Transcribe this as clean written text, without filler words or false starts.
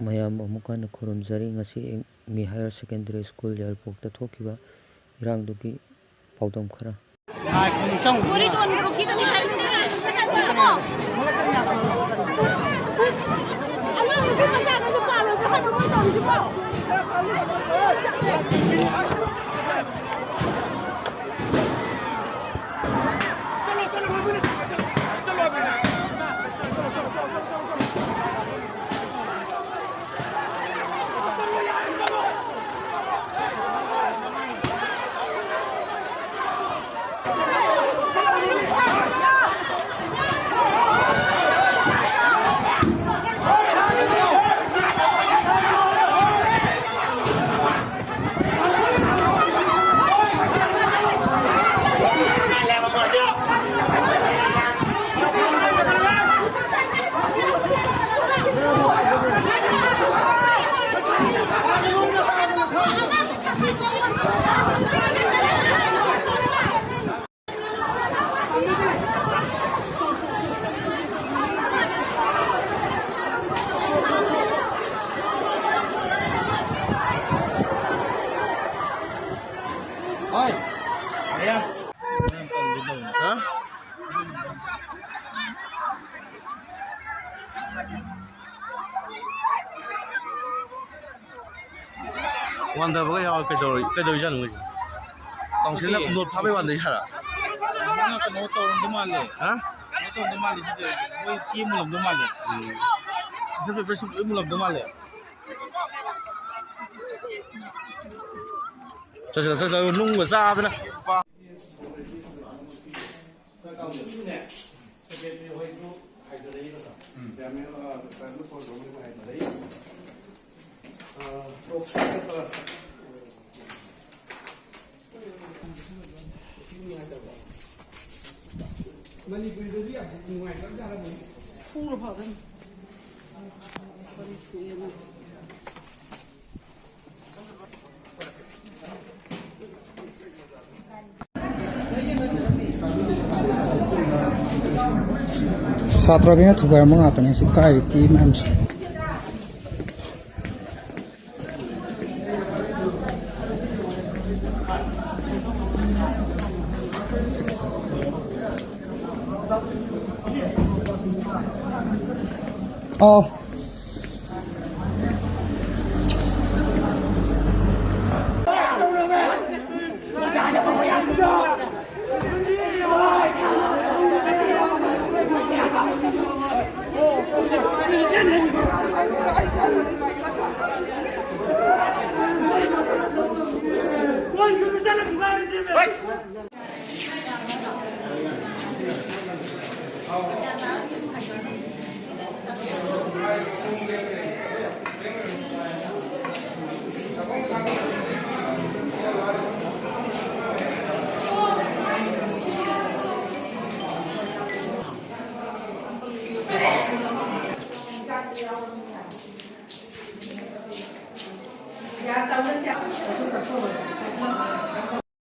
ꯃꯌꯥꯝ ꯑꯃꯨꯛ ꯍꯟꯅ ꯈꯨꯔꯨꯝꯖꯔꯤ ꯉꯁꯤ ꯃꯤ ꯍꯥꯌꯔ ꯁꯦꯀꯦꯟꯗꯔꯤ ꯁ꯭ꯀꯨꯜ ꯌꯥꯏꯔꯤꯄꯣꯛꯇ ꯊꯣꯛꯈꯤꯕ ꯏꯔꯥꯡꯗꯨꯒꯤ ꯄꯥꯎꯗꯝ ꯈꯔ ꯋꯥꯟꯗꯕꯒ ꯌꯥꯎ ꯀꯩꯗꯧꯔꯤꯖꯥꯠꯅꯣ ꯃꯣꯏꯁꯦ ꯀꯥꯎꯟꯁꯤꯜꯅ ꯅꯣꯠ ꯐꯥꯕꯩ ꯋꯥꯟꯗꯩ ꯁꯥꯔ ꯀꯩꯅꯣ ꯇꯧꯔꯝꯗꯧ ꯃꯥꯜꯂꯦ ꯍꯥ ꯀꯩꯅꯣ ꯇꯧꯔꯝꯗꯧ ꯃꯥꯜꯂꯦ ꯁꯤꯗꯤ ꯃꯣꯏ ꯆꯦ ꯃꯨꯜꯂꯝꯗꯧ ꯃꯥꯜꯂꯦ ꯀꯣꯏꯁꯟ ꯄꯦꯄꯔ ꯂꯣꯏ ꯃꯨꯜꯂꯝꯗꯧ ꯃꯥꯜꯂꯦ ꯆꯠ ꯅꯨꯡꯒ ꯆꯥꯗꯅ ꯁꯦꯀ꯭ꯔꯦꯇꯔꯤ ꯍꯣꯏꯁꯨ ꯍꯥꯏꯊꯔꯛꯏꯕꯁꯦ ꯆꯤꯌꯔꯃꯦꯟ ꯐꯣꯟ ꯇꯧꯕ ꯍꯥꯏꯊꯔꯛꯏ ꯃꯅꯤꯄꯨꯔꯗꯁꯨ ꯌꯥꯝ ꯅꯨꯡꯉꯥꯏꯇꯕ ꯐꯨꯔ ꯐꯥꯗꯅꯤ ꯁꯥꯇ꯭ꯔꯈꯩꯅ ꯊꯨꯒꯥꯏꯔꯝꯕ ꯉꯥꯛꯇꯅꯦ ꯁꯤ ꯀꯥꯏꯔꯤ ꯇꯤ ꯃꯌꯥꯝꯁꯦ Ya,